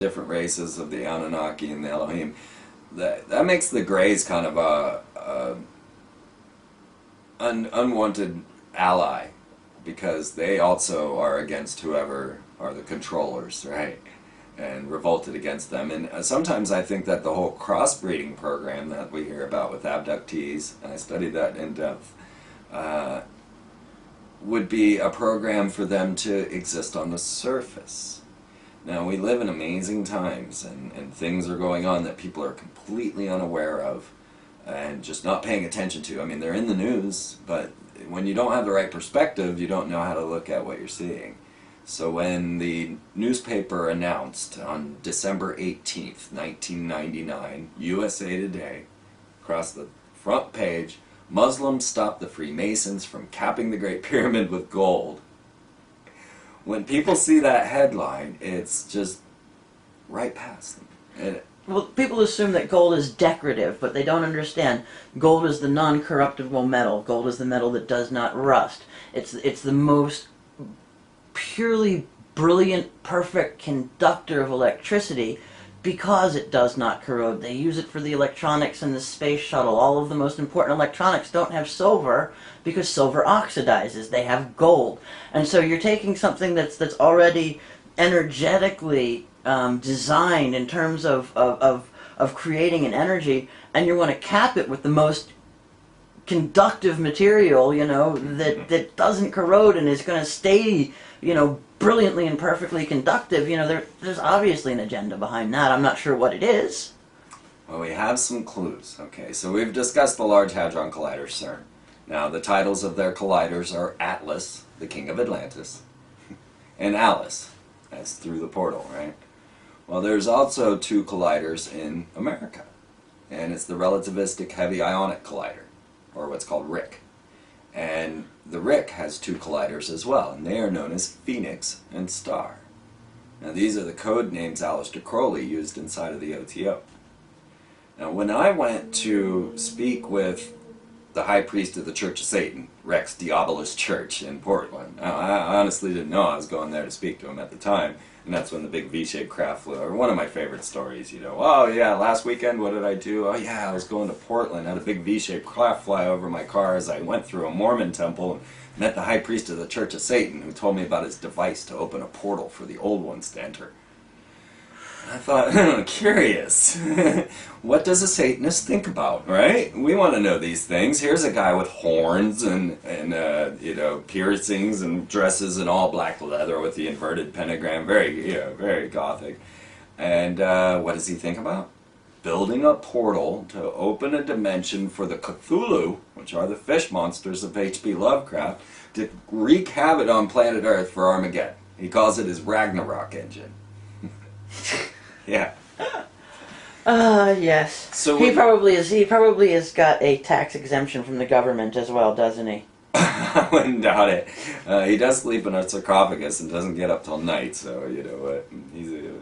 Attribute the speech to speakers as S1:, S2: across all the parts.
S1: different races of the Anunnaki and the Elohim. That makes the Greys kind of a unwanted ally, because they also are against whoever are the controllers, right? And revolted against them. And sometimes I think that the whole crossbreeding program that we hear about with abductees, and I studied that in depth, would be a program for them to exist on the surface. Now, we live in amazing times, and things are going on that people are completely unaware of and just not paying attention to. I mean, they're in the news, but when you don't have the right perspective, you don't know how to look at what you're seeing. So when the newspaper announced on December 18th, 1999, USA Today, across the front page, Muslims stop the Freemasons from capping the Great Pyramid with gold. When people see that headline, it's just right past them. And
S2: well, people assume that gold is decorative, but they don't understand. Gold is the non-corruptible metal. Gold is the metal that does not rust. It's the most purely brilliant, perfect conductor of electricity because it does not corrode. They use it for the electronics in the space shuttle. All of the most important electronics don't have silver because silver oxidizes. They have gold. And so you're taking something that's already energetically designed in terms of creating an energy, and you want to cap it with the most conductive material, you know, that doesn't corrode and is going to stay, you know, brilliantly and perfectly conductive. You know, there's obviously an agenda behind that. I'm not sure what it is.
S1: well, we have some clues. Okay, so we've discussed the Large Hadron Collider, CERN. Now, the titles of their colliders are Atlas, the King of Atlantis, and Alice, that's through the portal, right? Well, there's also two colliders in America, and it's the Relativistic Heavy Ionic Collider, or what's called RHIC. And the RHIC has two colliders as well, and they are known as Phoenix and Star. Now, these are the code names Aleister Crowley used inside of the OTO. Now, when I went to speak with the High Priest of the Church of Satan, Rex Diabolus Church in Portland, I honestly didn't know I was going there to speak to him at the time, and that's when the big V-shaped craft flew over. One of my favorite stories, you know. Oh yeah, last weekend, what did I do? Oh yeah, I was going to Portland, had a big V-shaped craft fly over my car as I went through a Mormon temple and met the High Priest of the Church of Satan, who told me about his device to open a portal for the old ones to enter. I thought, curious. What does a Satanist think about, right? We want to know these things. Here's a guy with horns and you know, piercings and dresses in all black leather with the inverted pentagram, very gothic. And what does he think about? Building a portal to open a dimension for the Cthulhu, which are the fish monsters of H.P. Lovecraft, to wreak havoc on planet Earth for Armageddon. He calls it his Ragnarok engine. Yeah.
S2: Yes.
S1: So
S2: he probably has got a tax exemption from the government as well, doesn't he?
S1: I wouldn't doubt it. He does sleep in a sarcophagus and doesn't get up till night, so you know what?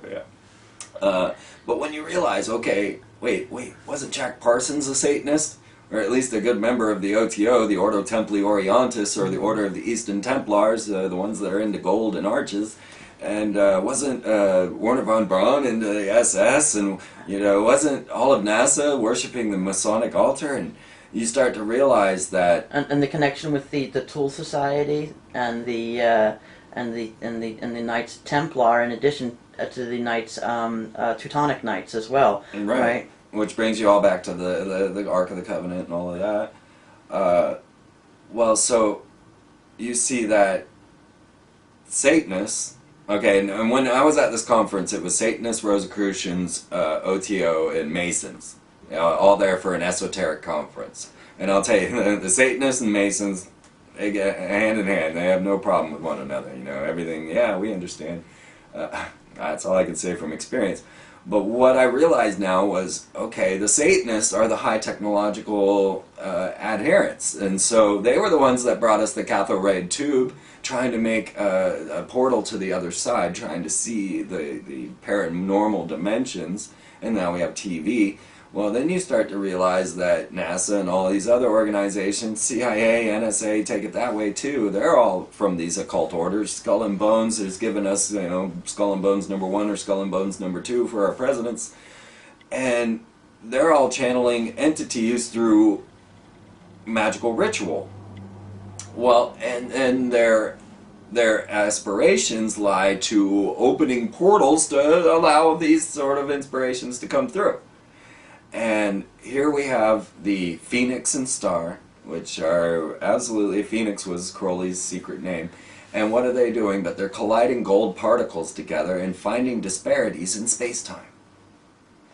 S1: Yeah. But when you realize, okay, wait, wasn't Jack Parsons a Satanist? Or at least a good member of the OTO, the Ordo Templi Orientis, or the Order of the Eastern Templars, the ones that are into gold and arches. And wasn't Werner von Braun into the SS, and you know, wasn't all of NASA worshiping the Masonic altar? And you start to realize that,
S2: and the connection with the Tool Society and the Knights Templar, in addition to the Knights Teutonic Knights as well.
S1: Right. Which brings you all back to the Ark of the Covenant and all of that. Well, so you see that Satanists. Okay, and when I was at this conference, it was Satanists, Rosicrucians, OTO, and Masons, all there for an esoteric conference. And I'll tell you, the Satanists and Masons, they get hand in hand. They have no problem with one another. You know, everything. Yeah, we understand. That's all I can say from experience. But what I realized now was, okay, the Satanists are the high technological adherents, and so they were the ones that brought us the cathode ray tube, trying to make a portal to the other side, trying to see the paranormal dimensions, and now we have TV. Well, then you start to realize that NASA and all these other organizations, CIA, NSA, take it that way too. They're all from these occult orders. Skull and Bones has given us, Skull and Bones #1 or Skull and Bones #2 for our presidents. And they're all channeling entities through magical ritual. Well, and their aspirations lie to opening portals to allow these sort of inspirations to come through. And here we have the Phoenix and Star, which are absolutely, Phoenix was Crowley's secret name. And what are they doing? But they're colliding gold particles together and finding disparities in space-time.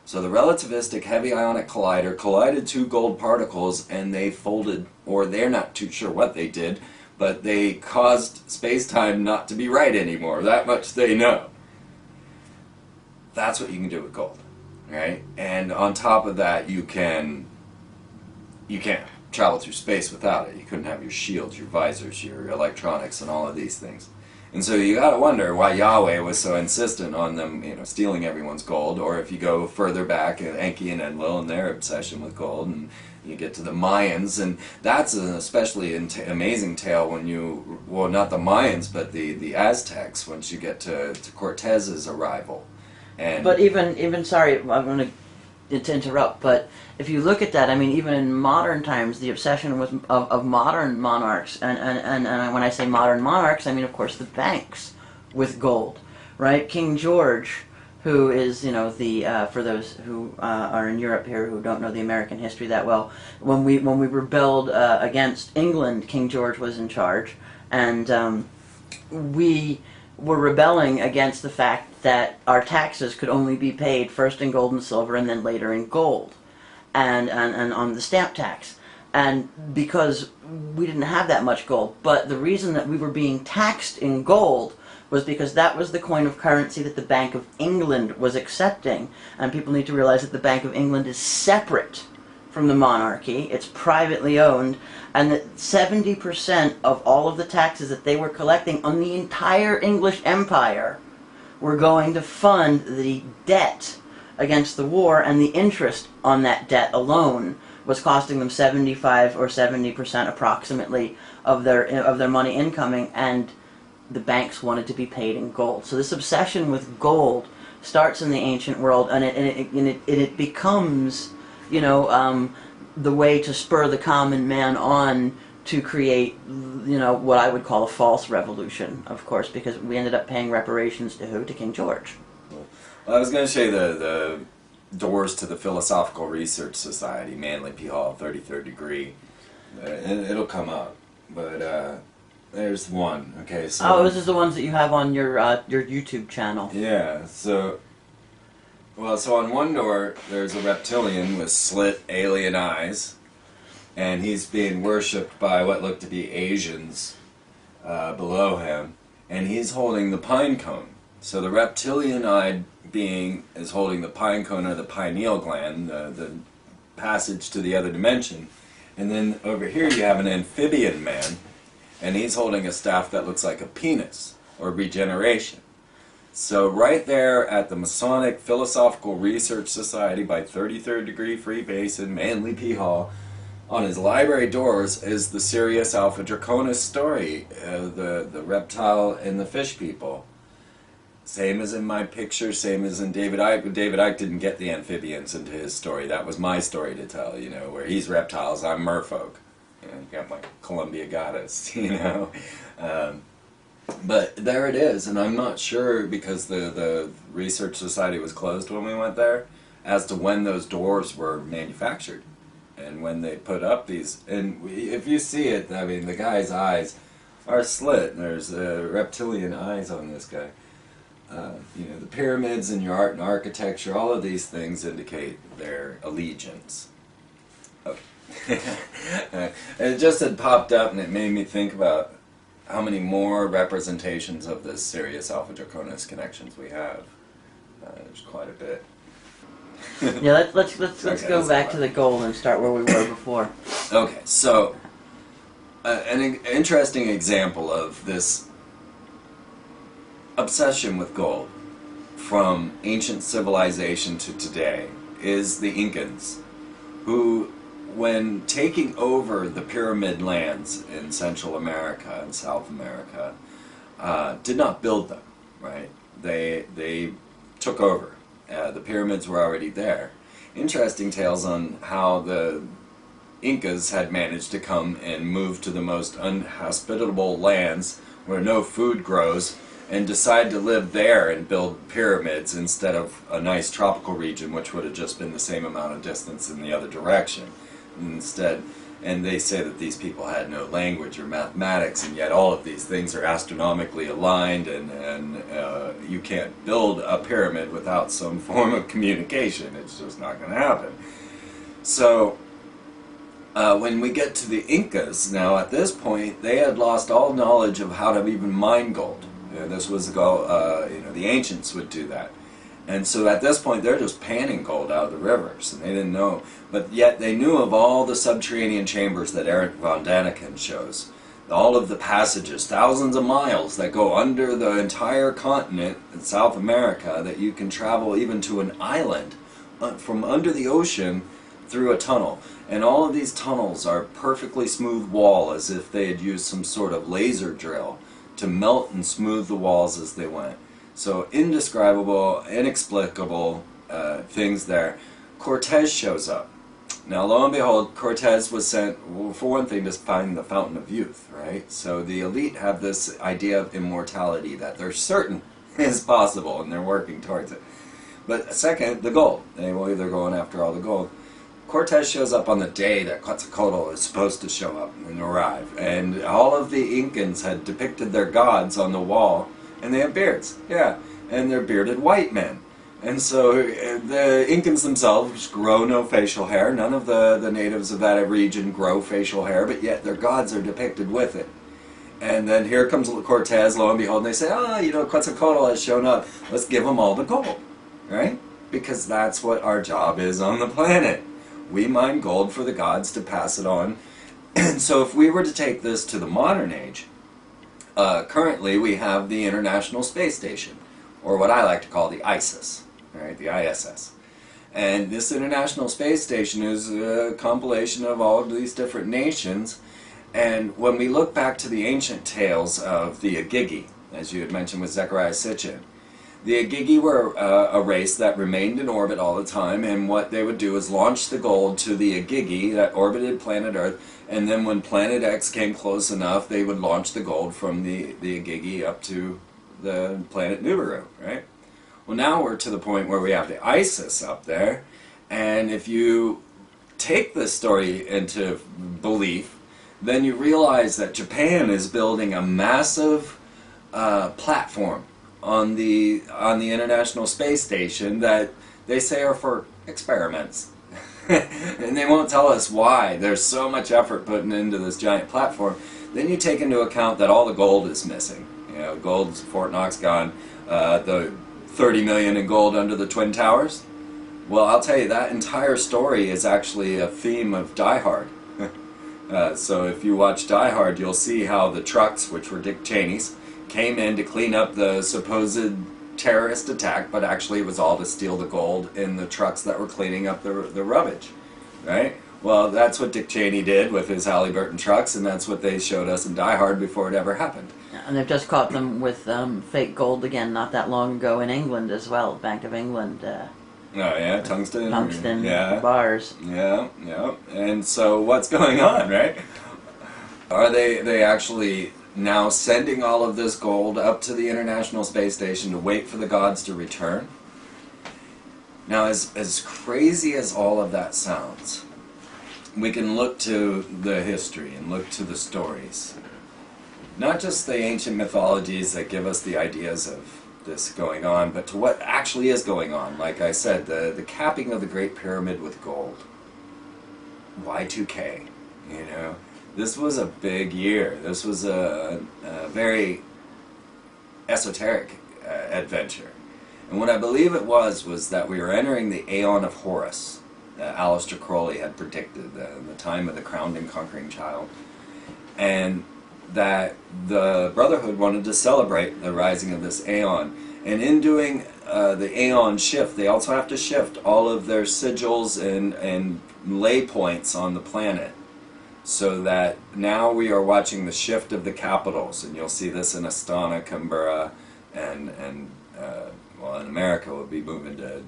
S1: So the relativistic heavy ionic collider collided two gold particles and they folded, or they're not too sure what they did, but they caused space-time not to be right anymore. That much they know. That's what you can do with gold. Right? And on top of that, you can't travel through space without it. You couldn't have your shields, your visors, your electronics, and all of these things. And so you gotta wonder why Yahweh was so insistent on them, stealing everyone's gold. Or if you go further back, Enki and Enlil and their obsession with gold, and you get to the Mayans, and that's an especially amazing tale when well, not the Mayans, but the Aztecs, once you get to Cortez's arrival.
S2: But even sorry, I'm going to interrupt. But if you look at that, I mean, even in modern times, the obsession of modern monarchs, and when I say modern monarchs, I mean, of course, the banks with gold, right? King George, who is, for those who are in Europe here who don't know the American history that well, when we rebelled against England, King George was in charge, and we were rebelling against the fact that our taxes could only be paid first in gold and silver and then later in gold, and on the stamp tax. And because we didn't have that much gold, but the reason that we were being taxed in gold was because that was the coin of currency that the Bank of England was accepting. And people need to realize that the Bank of England is separate from the monarchy. It's privately owned, and that 70% of all of the taxes that they were collecting on the entire English Empire were going to fund the debt against the war, and the interest on that debt alone was costing them 75 or 70% approximately of their money incoming, and the banks wanted to be paid in gold. So this obsession with gold starts in the ancient world, and it becomes, the way to spur the common man on to create, what I would call a false revolution, of course, because we ended up paying reparations to who? To King George.
S1: Well, I was going to say the doors to the Philosophical Research Society, Manly P. Hall, 33rd degree. It'll come up, but there's one. Okay, so
S2: this is the ones that you have on your YouTube channel.
S1: Yeah. So on one door there's a reptilian with slit alien eyes, and he's being worshipped by what look to be Asians below him, and he's holding the pine cone. So the reptilian-eyed being is holding the pine cone, or the pineal gland, the passage to the other dimension. And then over here you have an amphibian man, and he's holding a staff that looks like a penis, or regeneration. So right there at the Masonic Philosophical Research Society by 33rd Degree Freemason, Manly P. Hall, on his library doors is the Sirius Alpha Draconis story, the reptile and the fish people. Same as in my picture, same as in David Icke. David Icke didn't get the amphibians into his story. That was my story to tell, where he's reptiles, I'm merfolk. You got my Columbia goddess, But there it is, and I'm not sure, because the Research Society was closed when we went there, as to when those doors were manufactured. And when they put up these, and if you see it, I mean, the guy's eyes are slit. There's reptilian eyes on this guy. The pyramids and your art and architecture, all of these things indicate their allegiance. Okay. It just had popped up, and it made me think about how many more representations of this Sirius Alpha Draconis connections we have. There's quite a bit.
S2: Yeah, let's go back to the gold and start where we were before.
S1: Okay, so an interesting example of this obsession with gold from ancient civilization to today is the Incans, who, when taking over the pyramid lands in Central America and South America, did not build them, right? They took over. The pyramids were already there. Interesting tales on how the Incas had managed to come and move to the most unhospitable lands where no food grows and decide to live there and build pyramids instead of a nice tropical region which would have just been the same amount of distance in the other direction. Instead, and they say that these people had no language or mathematics, and yet all of these things are astronomically aligned, and you can't build a pyramid without some form of communication. It's just not going to happen. So when we get to the Incas, now at this point, they had lost all knowledge of how to even mine gold. This was the ancients would do that. And so at this point, they're just panning gold out of the rivers, and they didn't know. But yet they knew of all the subterranean chambers that Eric von Daniken shows. All of the passages, thousands of miles that go under the entire continent in South America, that you can travel even to an island from under the ocean through a tunnel. And all of these tunnels are perfectly smooth wall, as if they had used some sort of laser drill to melt and smooth the walls as they went. So indescribable, inexplicable things there. Cortez shows up. Now, lo and behold, Cortez was sent, well, for one thing, to find the Fountain of Youth, right? So the elite have this idea of immortality that they're certain is possible, and they're working towards it. But second, the gold. They're going after all the gold. Cortez shows up on the day that Quetzalcoatl is supposed to show up and arrive. And all of the Incans had depicted their gods on the wall, and they have beards, yeah, and they're bearded white men. And so the Incans themselves grow no facial hair. None of the natives of that region grow facial hair, but yet their gods are depicted with it. And then here comes Cortez, lo and behold, and they say, Quetzalcoatl has shown up. Let's give them all the gold, right? Because that's what our job is on the planet. We mine gold for the gods to pass it on. And so if we were to take this to the modern age, currently we have the International Space Station, or what I like to call the ISIS, right? The ISS. And this International Space Station is a compilation of all of these different nations. And when we look back to the ancient tales of the Agigi, as you had mentioned with Zechariah Sitchin, the Agigi were a race that remained in orbit all the time, and what they would do is launch the gold to the Agigi that orbited planet Earth, and then when Planet X came close enough, they would launch the gold from the Agigi up to the planet Nibiru, right? Well, now we're to the point where we have the ISIS up there, and if you take this story into belief, then you realize that Japan is building a massive platform on the International Space Station that they say are for experiments. And they won't tell us why. There's so much effort put into this giant platform. Then you take into account that all the gold is missing. Gold's Fort Knox gone. The 30 million in gold under the Twin Towers. Well, I'll tell you, that entire story is actually a theme of Die Hard. So if you watch Die Hard, you'll see how the trucks, which were Dick Cheney's, came in to clean up the supposed terrorist attack, but actually it was all to steal the gold in the trucks that were cleaning up the rubbish, right? Well, that's what Dick Cheney did with his Halliburton trucks, and that's what they showed us in Die Hard before it ever happened.
S2: And they've just caught them with fake gold again not that long ago in England as well, Bank of England.
S1: Oh yeah, tungsten
S2: bars.
S1: Yeah. And so what's going on, right? Are they actually now sending all of this gold up to the International Space Station to wait for the gods to return? Now, as crazy as all of that sounds, we can look to the history and look to the stories. Not just the ancient mythologies that give us the ideas of this going on, but to what actually is going on. Like I said, the capping of the Great Pyramid with gold. Y2K, This was a big year. This was a very esoteric adventure. And what I believe it was that we were entering the Aeon of Horus that Aleister Crowley had predicted, the time of the crowned and conquering child. And that the Brotherhood wanted to celebrate the rising of this Aeon. And in doing the Aeon shift, they also have to shift all of their sigils and lay points on the planet, so that now we are watching the shift of the capitals, and you'll see this in Astana, Canberra, and well, in America we'll be moving to